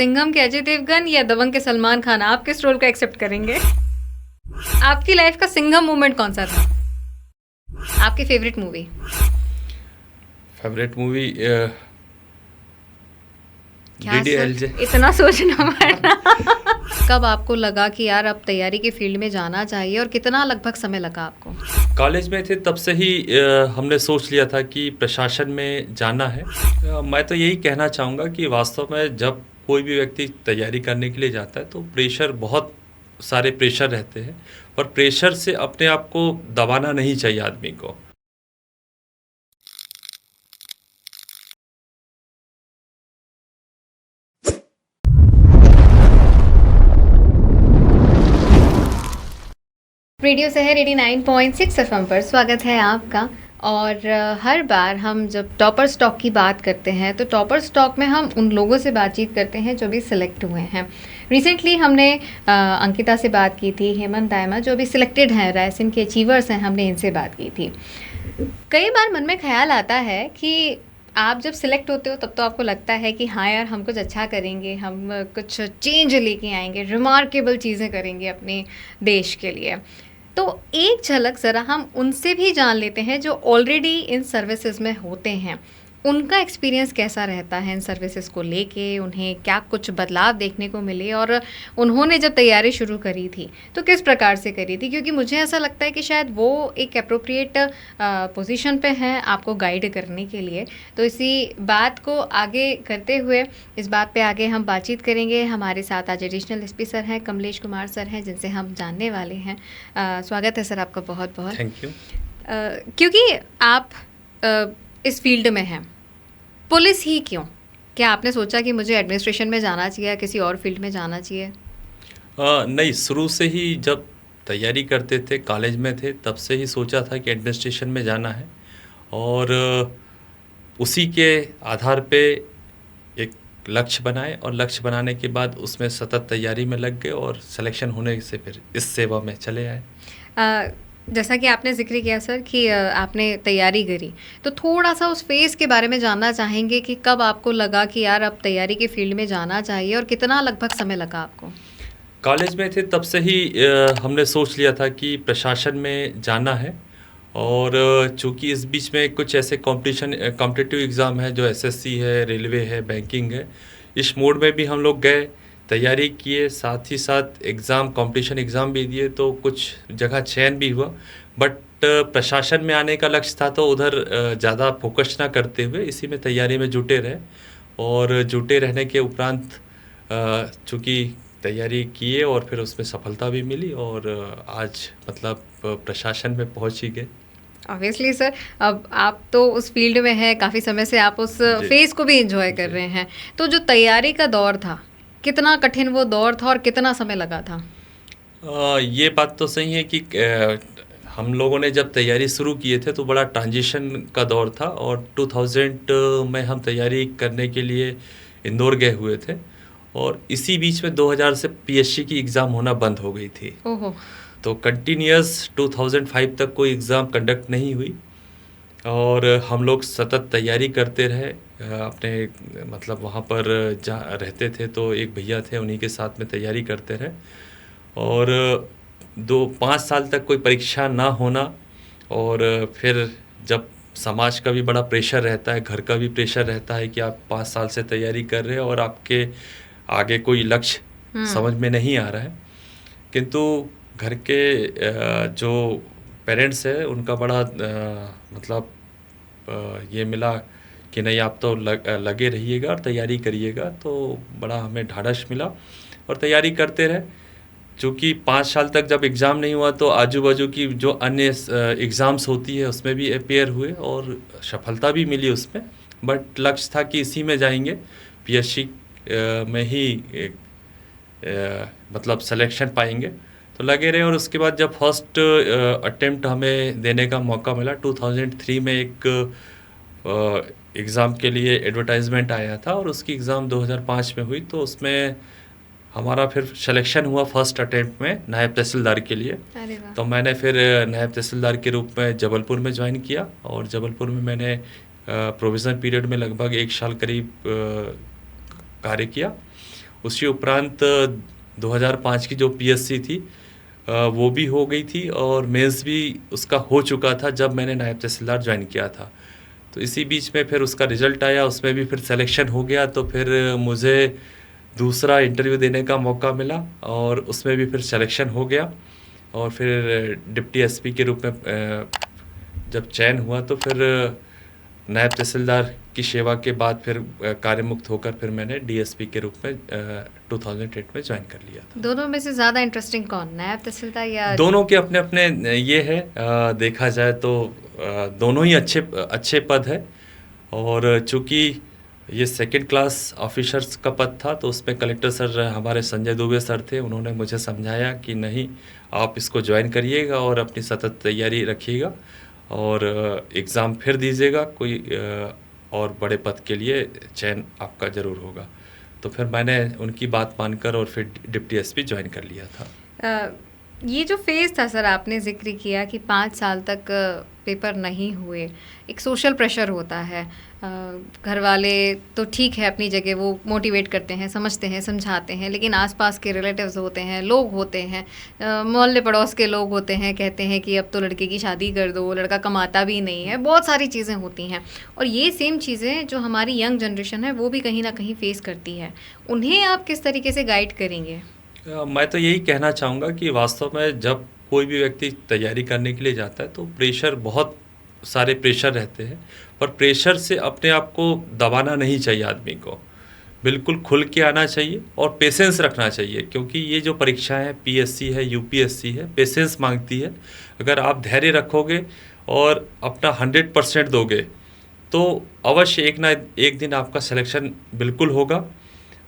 सिंघम के अजय देवगन या दबंग के सलमान खान, आप किस रोल को एक्सेप्ट करेंगे? आपकी लाइफ का सिंघम मोमेंट कौन सा था? आपकी फेवरेट मूवी? फेवरेट मूवी क्या सर, DDLJ। इतना सोचना पड़ा? कब आपको लगा कि यार अब तैयारी के फील्ड में जाना चाहिए और कितना लगभग समय लगा आपको? कॉलेज में थे तब से ही हमने सोच लिया था कि प्रशासन में जाना है। मैं तो यही कहना चाहूँगा कि वास्तव में जब कोई भी व्यक्ति तैयारी करने के लिए जाता है तो प्रेशर, बहुत सारे प्रेशर रहते हैं, पर प्रेशर से अपने आप को दबाना नहीं चाहिए आदमी को। रेडियो शहर 89.6 एफएम पर स्वागत है आपका। और हर बार हम जब टॉपर स्टॉक की बात करते हैं तो टॉपर स्टॉक में हम उन लोगों से बातचीत करते हैं जो भी सिलेक्ट हुए हैं। रिसेंटली हमने अंकिता से बात की थी, हेमंत दायमा जो भी सिलेक्टेड हैं, रायसेन के अचीवर्स हैं, हमने इनसे बात की थी। कई बार मन में ख्याल आता है कि आप जब सिलेक्ट होते हो तब तो आपको लगता है कि हाँ यार हम कुछ अच्छा करेंगे, हम कुछ चेंज लेके आएंगे, रिमार्केबल चीज़ें करेंगे अपने देश के लिए। तो एक झलक ज़रा हम उनसे भी जान लेते हैं जो ऑलरेडी इन सर्विसेज में होते हैं। उनका एक्सपीरियंस कैसा रहता है इन सर्विसेज को लेके, उन्हें क्या कुछ बदलाव देखने को मिले और उन्होंने जब तैयारी शुरू करी थी तो किस प्रकार से करी थी, क्योंकि मुझे ऐसा लगता है कि शायद वो एक अप्रोप्रिएट पोजीशन पे हैं आपको गाइड करने के लिए। तो इसी बात को आगे करते हुए इस बात पे आगे हम बातचीत करेंगे। हमारे साथ आज एडिशनल एसपी सर हैं, कमलेश कुमार सर हैं, जिनसे हम जानने वाले हैं। स्वागत है सर आपका बहुत बहुत। Thank you. क्योंकि आप इस फील्ड में हैं, पुलिस ही क्यों? क्या आपने सोचा कि मुझे एडमिनिस्ट्रेशन में जाना चाहिए या किसी और फील्ड में जाना चाहिए? नहीं, शुरू से ही जब तैयारी करते थे, कॉलेज में थे, तब से ही सोचा था कि एडमिनिस्ट्रेशन में जाना है और उसी के आधार पे एक लक्ष्य बनाए और लक्ष्य बनाने के बाद उसमें सतत तैयारी में लग गए और सिलेक्शन होने से फिर इस सेवा में चले आए। जैसा कि आपने जिक्र किया सर कि आपने तैयारी करी, तो थोड़ा सा उस फेज़ के बारे में जानना चाहेंगे कि कब आपको लगा कि यार अब तैयारी के फील्ड में जाना चाहिए और कितना लगभग समय लगा आपको? कॉलेज में थे तब से ही हमने सोच लिया था कि प्रशासन में जाना है और चूँकि इस बीच में कुछ ऐसे कॉम्पिटिटिव एग्ज़ाम है जो एसएससी है, रेलवे है, बैंकिंग है, इस मोड में भी हम लोग गए, तैयारी किए, साथ ही साथ कंपटीशन एग्ज़ाम भी दिए, तो कुछ जगह चयन भी हुआ। बट प्रशासन में आने का लक्ष्य था तो उधर ज़्यादा फोकस ना करते हुए इसी में तैयारी में जुटे रहे और जुटे रहने के उपरांत चूँकि तैयारी किए और फिर उसमें सफलता भी मिली और आज मतलब प्रशासन में पहुंच ही गए। ऑब्वियसली सर, अब आप तो उस फील्ड में हैं, काफ़ी समय से आप उस फेज़ को भी एंजॉय कर रहे हैं। तो जो तैयारी का दौर था, कितना कठिन वो दौर था और कितना समय लगा था? ये बात तो सही है कि हम लोगों ने जब तैयारी शुरू किए थे तो बड़ा ट्रांजिशन का दौर था और 2000 में हम तैयारी करने के लिए इंदौर गए हुए थे और इसी बीच में 2000 से पीएससी की एग्ज़ाम होना बंद हो गई थी। ओहो। तो कंटिन्यूस 2005 तक कोई एग्ज़ाम कंडक्ट नहीं हुई और हम लोग सतत तैयारी करते रहे। अपने मतलब वहाँ पर जहाँ रहते थे तो एक भैया थे, उन्हीं के साथ में तैयारी करते रहे और 5 साल तक कोई परीक्षा ना होना और फिर जब समाज का भी बड़ा प्रेशर रहता है, घर का भी प्रेशर रहता है कि आप 5 साल से तैयारी कर रहे हैं और आपके आगे कोई लक्ष्य समझ में नहीं आ रहा है, किंतु घर के जो पेरेंट्स है उनका बड़ा मतलब ये मिला कि नहीं आप तो लगे रहिएगा और तैयारी करिएगा, तो बड़ा हमें ढाढ़स मिला और तैयारी करते रहे। चूँकि 5 साल तक जब एग्ज़ाम नहीं हुआ तो आजू बाजू की जो अन्य एग्ज़ाम्स होती है उसमें भी अपेयर हुए और सफलता भी मिली उसमें, बट लक्ष्य था कि इसी में जाएंगे, पीएससी में ही मतलब सिलेक्शन पाएंगे, तो लगे रहे। और उसके बाद जब फर्स्ट अटेम्प्ट हमें देने का मौका मिला 2003 में एक एग्ज़ाम के लिए एडवर्टाइजमेंट आया था और उसकी एग्ज़ाम 2005 में हुई, तो उसमें हमारा फिर सिलेक्शन हुआ फर्स्ट अटेम्प्ट में नायब तहसीलदार के लिए। तो मैंने फिर नायब तहसीलदार के रूप में जबलपुर में ज्वाइन किया और जबलपुर में मैंने प्रोविज़न पीरियड में लगभग 1 साल करीब कार्य किया उसी उपरांत 2005 की जो पीएससी थी वो भी हो गई थी और मेंस भी उसका हो चुका था जब मैंने नायब तहसीलदार ज्वाइन किया था। तो इसी बीच में फिर उसका रिज़ल्ट आया, उसमें भी फिर सिलेक्शन हो गया, तो फिर मुझे दूसरा इंटरव्यू देने का मौका मिला और उसमें भी फिर सिलेक्शन हो गया। और फिर डिप्टी एसपी के रूप में जब चयन हुआ तो फिर नायब तहसीलदार की सेवा के बाद फिर कार्यमुक्त होकर फिर मैंने डीएसपी के रूप में 2008 में ज्वाइन कर लिया था। दोनों में से ज़्यादा इंटरेस्टिंग कौन, नायब तहसीलदार या? दोनों के अपने अपने ये है, देखा जाए तो दोनों ही अच्छे पद है। और चूँकि ये सेकंड क्लास ऑफिसर्स का पद था तो उसमें कलेक्टर सर हमारे संजय दुबे सर थे, उन्होंने मुझे समझाया कि नहीं, आप इसको ज्वाइन करिएगा और अपनी सतत तैयारी रखिएगा और एग्ज़ाम फिर दीजिएगा, कोई और बड़े पद के लिए चयन आपका ज़रूर होगा। तो फिर मैंने उनकी बात मानकर और फिर डिप्टी एसपी ज्वाइन कर लिया था। ये जो फेज़ था सर, आपने ज़िक्र किया कि 5 साल तक पेपर नहीं हुए, एक सोशल प्रेशर होता है। घर वाले तो ठीक है अपनी जगह, वो मोटिवेट करते हैं, समझते हैं, समझाते हैं, लेकिन आसपास के रिलेटिव्स होते हैं, लोग होते हैं, मोहल्ले पड़ोस के लोग होते हैं, कहते हैं कि अब तो लड़के की शादी कर दो, लड़का कमाता भी नहीं है, बहुत सारी चीज़ें होती हैं। और ये सेम चीज़ें जो हमारी यंग जनरेशन है वो भी कहीं ना कहीं फेस करती है, उन्हें आप किस तरीके से गाइड करेंगे? मैं तो यही कहना चाहूँगा कि वास्तव में जब कोई भी व्यक्ति तैयारी करने के लिए जाता है तो प्रेशर, बहुत सारे प्रेशर रहते हैं, पर प्रेशर से अपने आप को दबाना नहीं चाहिए। आदमी को बिल्कुल खुल के आना चाहिए और पेशेंस रखना चाहिए, क्योंकि ये जो परीक्षाएं हैं, पीएससी है, यूपीएससी है, पेशेंस मांगती है। अगर आप धैर्य रखोगे और अपना 100% दोगे तो अवश्य एक ना एक दिन आपका सिलेक्शन बिल्कुल होगा।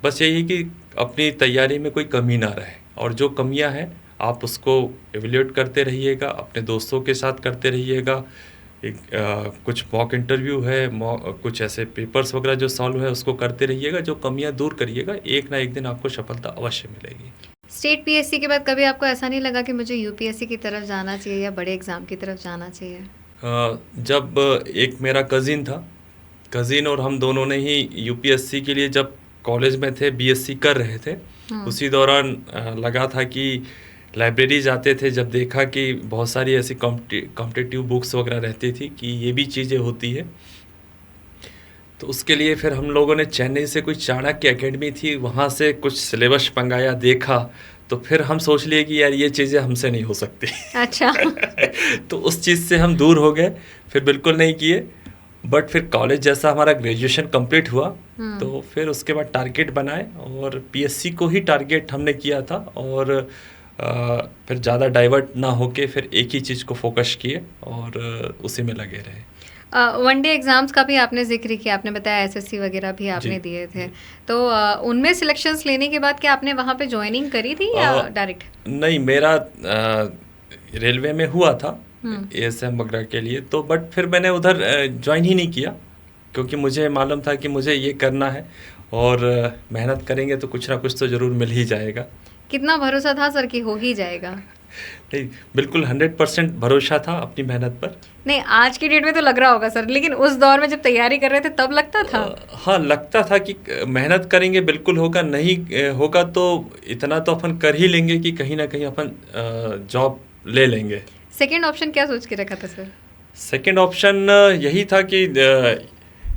बस यही है कि अपनी तैयारी में कोई कमी ना रहे, और जो कमियां हैं आप उसको एवेल्यूएट करते रहिएगा, अपने दोस्तों के साथ करते रहिएगा। कुछ मॉक इंटरव्यू है, कुछ ऐसे पेपर्स वगैरह जो सॉल्व है उसको करते रहिएगा, जो कमियां दूर करिएगा, एक ना एक दिन आपको सफलता अवश्य मिलेगी। स्टेट पीएससी के बाद कभी आपको ऐसा नहीं लगा कि मुझे यूपीएससी की तरफ जाना चाहिए या बड़े एग्ज़ाम की तरफ जाना चाहिए? जब एक मेरा कज़िन और हम दोनों ने ही यूपीएससी के लिए जब कॉलेज में थे, बीएससी कर रहे थे, उसी दौरान लगा था कि लाइब्रेरी जाते थे, जब देखा कि बहुत सारी ऐसी कॉम्पिटिटिव बुक्स वगैरह रहती थी कि ये भी चीज़ें होती है, तो उसके लिए फिर हम लोगों ने चेन्नई से कोई चाणक्य एकेडमी थी, वहाँ से कुछ सिलेबस मंगाया, देखा, तो फिर हम सोच लिए कि यार ये चीज़ें हमसे नहीं हो सकती। अच्छा। तो उस चीज़ से हम दूर हो गए, फिर बिल्कुल नहीं किए। बट फिर कॉलेज जैसा हमारा ग्रेजुएशन कंप्लीट हुआ तो फिर उसके बाद टारगेट बनाए और पीएससी को ही टारगेट हमने किया था, और फिर ज़्यादा डाइवर्ट ना होके फिर एक ही चीज़ को फोकस किए और उसी में लगे रहे। वनडे एग्ज़ाम्स का भी आपने जिक्र किया, आपने बताया एसएससी वगैरह भी आपने दिए थे, तो उनमें सिलेक्शंस लेने के बाद क्या आपने वहाँ पे ज्वाइनिंग करी थी या डायरेक्ट? नहीं, मेरा रेलवे में हुआ था एएसएम वगैरह के लिए, तो बट फिर मैंने उधर ज्वाइन ही नहीं किया, क्योंकि मुझे मालूम था कि मुझे ये करना है और मेहनत करेंगे तो कुछ ना कुछ तो ज़रूर मिल ही जाएगा। कितना भरोसा था सर कि हो ही जाएगा? नहीं, बिल्कुल 100% भरोसा था अपनी मेहनत पर। नहीं, आज की डेट में तो लग रहा होगा सर, लेकिन उस दौर में जब तैयारी कर रहे थे तब लगता था? हाँ, लगता था कि मेहनत करेंगे बिल्कुल होगा, नहीं होगा तो इतना तो अपन कर ही लेंगे कि कहीं ना कहीं अपन जॉब ले लेंगे। सेकेंड ऑप्शन क्या सोच के रखा था सर? सेकेंड ऑप्शन यही था कि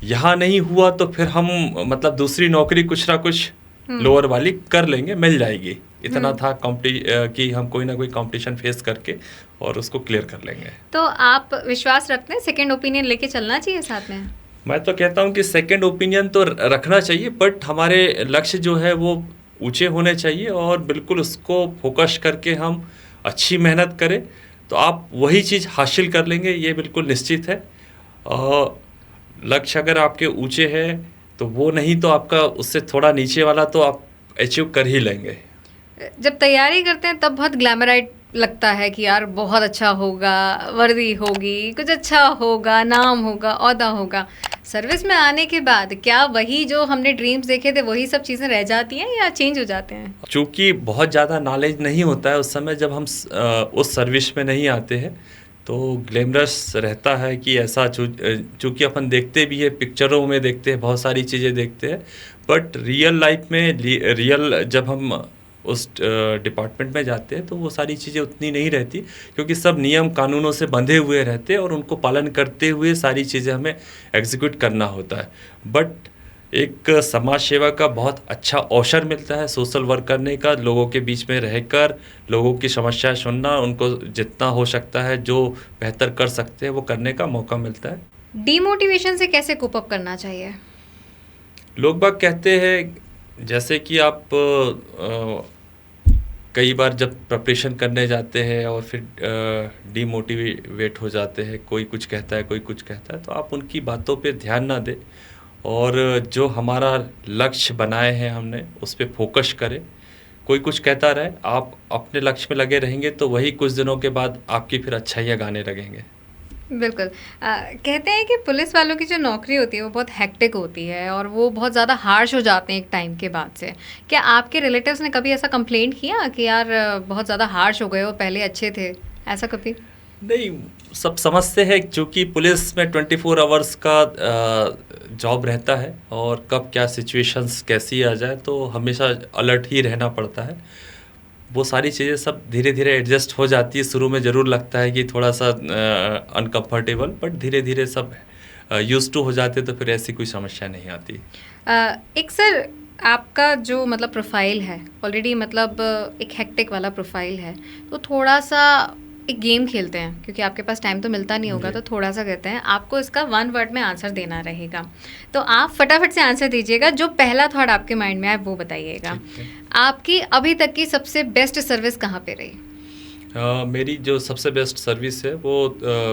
यहाँ नहीं हुआ तो फिर हम मतलब दूसरी नौकरी कुछ ना कुछ लोअर वाली कर लेंगे, मिल जाएगी, इतना था कि हम कोई ना कोई कंपटीशन फेस करके और उसको क्लियर कर लेंगे। तो आप विश्वास रखते हैं सेकेंड ओपिनियन लेके चलना चाहिए साथ में? मैं तो कहता हूँ कि सेकेंड ओपिनियन तो रखना चाहिए, बट हमारे लक्ष्य जो है वो ऊंचे होने चाहिए और बिल्कुल उसको फोकस करके हम अच्छी मेहनत करें तो आप वही चीज़ हासिल कर लेंगे, ये बिल्कुल निश्चित है। लक्ष्य अगर आपके ऊंचे हैं तो वो नहीं तो आपका उससे थोड़ा नीचे वाला तो आप अचीव कर ही लेंगे। जब तैयारी करते हैं तब बहुत ग्लैमराइट लगता है कि यार बहुत अच्छा होगा, वर्दी होगी, कुछ अच्छा होगा, नाम होगा, ओहदा होगा। सर्विस में आने के बाद क्या वही जो हमने ड्रीम्स देखे थे वही सब चीज़ें रह जाती हैं या चेंज हो जाते हैं? चूँकि बहुत ज़्यादा नॉलेज नहीं होता है उस समय जब हम उस सर्विस में नहीं आते हैं, तो ग्लैमरस रहता है कि ऐसा चूँकि अपन देखते भी है, पिक्चरों में देखते हैं, बहुत सारी चीज़ें देखते हैं, बट रियल लाइफ में रियल जब हम उस डिपार्टमेंट में जाते हैं तो वो सारी चीज़ें उतनी नहीं रहती, क्योंकि सब नियम कानूनों से बंधे हुए रहते हैं और उनको पालन करते हुए सारी चीज़ें हमें एग्जीक्यूट करना होता है। बट एक समाज सेवा का बहुत अच्छा अवसर मिलता है सोशल वर्क करने का, लोगों के बीच में रहकर लोगों की समस्याएं सुनना, उनको जितना हो सकता है जो बेहतर कर सकते हैं वो करने का मौका मिलता है। डीमोटिवेशन से कैसे कोप अप करना चाहिए? लोग बाग कहते हैं जैसे कि आप कई बार जब प्रिपरेशन करने जाते हैं और फिर डीमोटिवेट हो जाते हैं, कोई कुछ कहता है कोई कुछ कहता है, तो आप उनकी बातों पे ध्यान ना दें और जो हमारा लक्ष्य बनाए हैं हमने उस पर फोकस करें। कोई कुछ कहता रहे, आप अपने लक्ष्य में लगे रहेंगे तो वही कुछ दिनों के बाद आपकी फिर अच्छाइयाँ गाने लगेंगे। बिल्कुल। कहते हैं कि पुलिस वालों की जो नौकरी होती है वो बहुत हेक्टिक होती है और वो बहुत ज़्यादा हार्श हो जाते हैं एक टाइम के बाद से। क्या आपके रिलेटिव्स ने कभी ऐसा कंप्लेंट किया कि यार बहुत ज़्यादा हार्श हो गए हो, पहले अच्छे थे, ऐसा कभी? नहीं, सब समझते हैं क्योंकि पुलिस में 24 आवर्स का जॉब रहता है और कब क्या सिचुएशंस कैसी आ जाए तो हमेशा अलर्ट ही रहना पड़ता है। वो सारी चीज़ें सब धीरे धीरे एडजस्ट हो जाती है। शुरू में ज़रूर लगता है कि थोड़ा सा अनकम्फर्टेबल, बट धीरे धीरे सब यूज्ड टू हो जाते तो फिर ऐसी कोई समस्या नहीं आती। एक सर, आपका जो मतलब प्रोफाइल है ऑलरेडी, मतलब एक हेक्टिक वाला प्रोफाइल है, तो थोड़ा सा एक गेम खेलते हैं क्योंकि आपके पास टाइम तो मिलता नहीं होगा, तो थोड़ा सा कहते हैं आपको इसका 1 वर्ड में आंसर देना रहेगा, तो आप फटाफट से आंसर दीजिएगा। जो पहला थॉट आपके माइंड में आए वो बताइएगा। आपकी अभी तक की सबसे बेस्ट सर्विस कहाँ पे रही? मेरी जो सबसे बेस्ट सर्विस है वो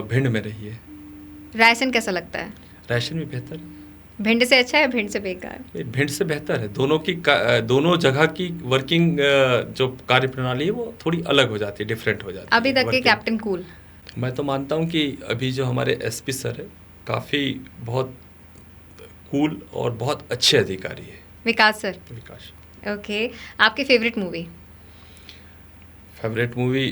भिंड में रही है। रायसेन कैसा लगता है? रायसेन भी बेहतर है। भिंड से अच्छा है, भिंड से बेकार? भिंड से बेहतर है। दोनों जगह की वर्किंग जो कार्य प्रणाली है वो थोड़ी अलग हो जाती है, डिफरेंट हो जाती है। अभी तक के कैप्टन कूल? मैं तो मानता हूँ कि अभी जो हमारे एसपी सर है काफ़ी बहुत कूल और बहुत अच्छे अधिकारी है। विकास सर? विकास। ओके। आपकी फेवरेट मूवी? फेवरेट मूवी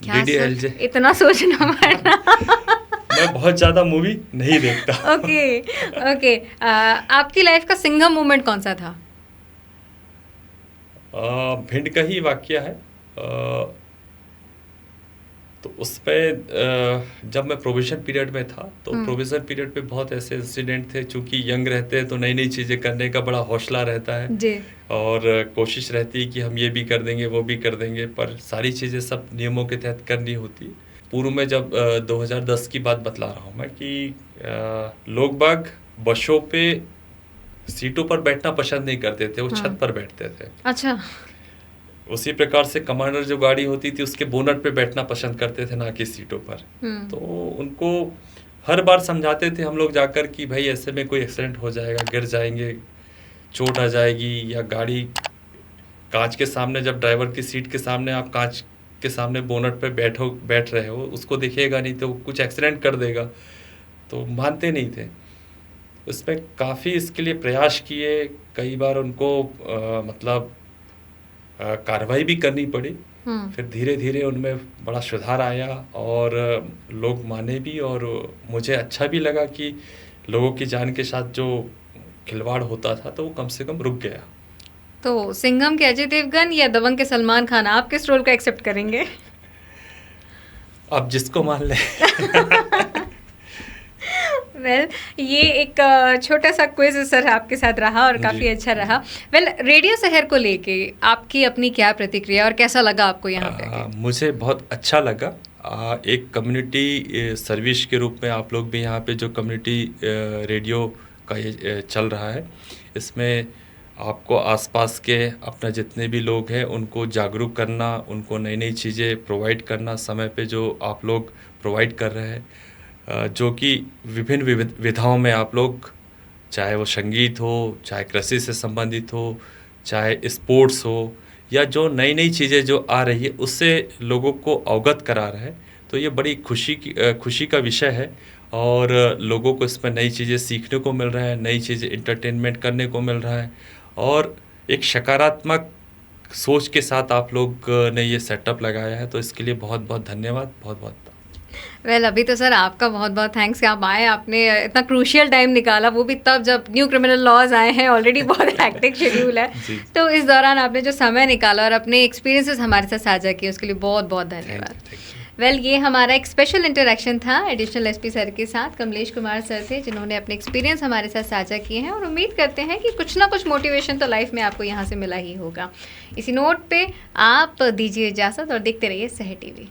क्या DDLJ। सर, इतना सोचना पड़ना? मैं बहुत ज़्यादा मूवी नहीं देखता। Okay okay. आपकी लाइफ का सिंघम मोमेंट कौन सा था? भिंड का ही वाकया है। तो उस पर जब मैं प्रोविज़न पीरियड में था तो प्रोविज़न पीरियड पे बहुत ऐसे इंसिडेंट थे, चूँकि यंग रहते हैं तो नई नई चीज़ें करने का बड़ा हौसला रहता है जी। और कोशिश रहती है कि हम ये भी कर देंगे वो भी कर देंगे, पर सारी चीज़ें सब नियमों के तहत करनी होती है। पूर्व में जब 2010 की बात बतला रहा हूँ मैं कि लोग बाग बसों पे सीटों पर बैठना पसंद नहीं करते थे, वो छत पर बैठते थे। अच्छा। उसी प्रकार से कमांडर जो गाड़ी होती थी उसके बोनट पे बैठना पसंद करते थे, ना कि सीटों पर। तो उनको हर बार समझाते थे हम लोग जाकर कि भाई ऐसे में कोई एक्सीडेंट हो जाएगा, गिर जाएंगे, चोट आ जाएगी, या गाड़ी कांच के सामने, जब ड्राइवर की सीट के सामने आप कांच के सामने बोनट पे बैठ रहे हो, उसको दिखेगा नहीं तो कुछ एक्सीडेंट कर देगा, तो मानते नहीं थे। उसमें काफ़ी इसके लिए प्रयास किए, कई बार उनको मतलब कार्रवाई भी करनी पड़ी। फिर धीरे धीरे उनमें बड़ा सुधार आया और लोग माने भी, और मुझे अच्छा भी लगा कि लोगों की जान के साथ जो खिलवाड़ होता था तो वो कम से कम रुक गया। तो सिंघम के अजय देवगन या दबंग के सलमान खान, आप किस रोल को एक्सेप्ट करेंगे? आप जिसको मान लें। वेल, ये एक छोटा सा क्विज सर आपके साथ रहा और काफ़ी अच्छा रहा। वेल, रेडियो शहर को लेके आपकी अपनी क्या प्रतिक्रिया और कैसा लगा आपको यहाँ पे? मुझे बहुत अच्छा लगा। एक कम्युनिटी सर्विस के रूप में आप लोग भी यहाँ पे जो कम्युनिटी रेडियो का ये चल रहा है, इसमें आपको आसपास के अपना जितने भी लोग हैं उनको जागरूक करना, उनको नई नई चीज़ें प्रोवाइड करना समय पे जो आप लोग प्रोवाइड कर रहे हैं, जो कि विभिन्न विधाओं में आप लोग, चाहे वो संगीत हो, चाहे कृषि से संबंधित हो, चाहे स्पोर्ट्स हो, या जो नई नई चीज़ें जो आ रही है उससे लोगों को अवगत करा रहा है, तो ये बड़ी खुशी का विषय है। और लोगों को इसमें नई चीज़ें सीखने को मिल रहा है, नई चीज़ें इंटरटेनमेंट करने को मिल रहा है, और एक सकारात्मक सोच के साथ आप लोग ने ये सेटअप लगाया है, तो इसके लिए बहुत बहुत धन्यवाद, बहुत बहुत। अभी तो सर आपका बहुत बहुत थैंक्स कि आप आए, आपने इतना क्रूशियल टाइम निकाला, वो भी तब जब न्यू क्रिमिनल लॉज आए हैं, ऑलरेडी बहुत हैक्टिक शेड्यूल है। तो इस दौरान आपने जो समय निकाला और अपने एक्सपीरियंसेस हमारे साथ साझा किए, उसके लिए बहुत बहुत धन्यवाद। ये हमारा एक स्पेशल इंटरेक्शन था एडिशनल एसपी सर के साथ। कमलेश कुमार सर थे जिन्होंने अपने एक्सपीरियंस हमारे साथ साझा किए हैं, और उम्मीद करते हैं कि कुछ ना कुछ मोटिवेशन तो लाइफ में आपको यहाँ से मिला ही होगा। इसी नोट पे आप दीजिए इजाज़त और देखते रहिए सह टीवी।